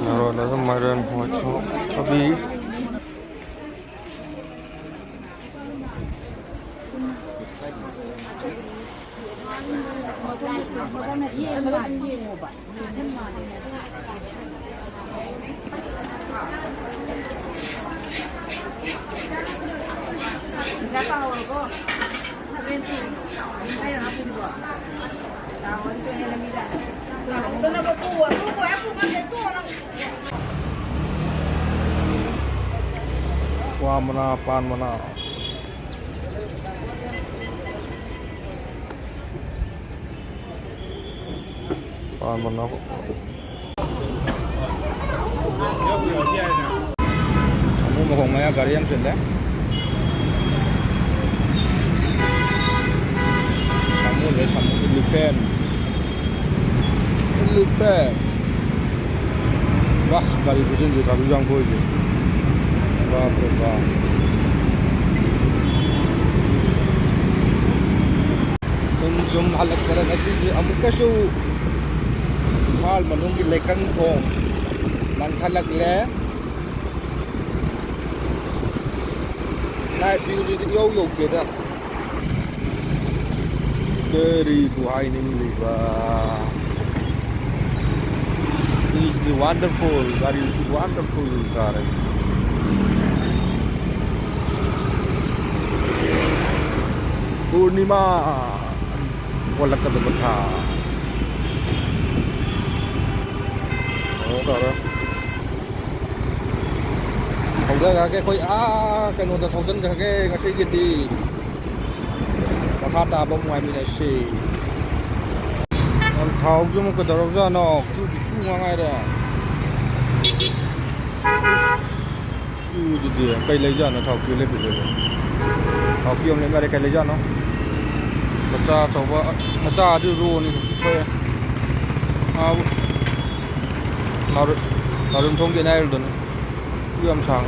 Naroon mayroon po ito tabi. Wah mana pan mana pan mana kamu mau ngomongnya gari yang sudah samu elephant wah gari kucing juga terlalu jauh je wah Zum halak karan asi amukasu hal manunggi lekang thong man halak le nai view ji yo keda dari buhai ning liba is the wonderful karan Purnima wala ka dabata tara hauda ga koi kano da thousand ga ngasi gidi makha ta ba muai mi na shi on thau ju mo ka daro ja no ku ngai da ku ju de kai lai ja na thau ki le bi le thau ki om le ma re kai lai ja no macha choba macha du ro ni phoi narum thong ke nai don yam sang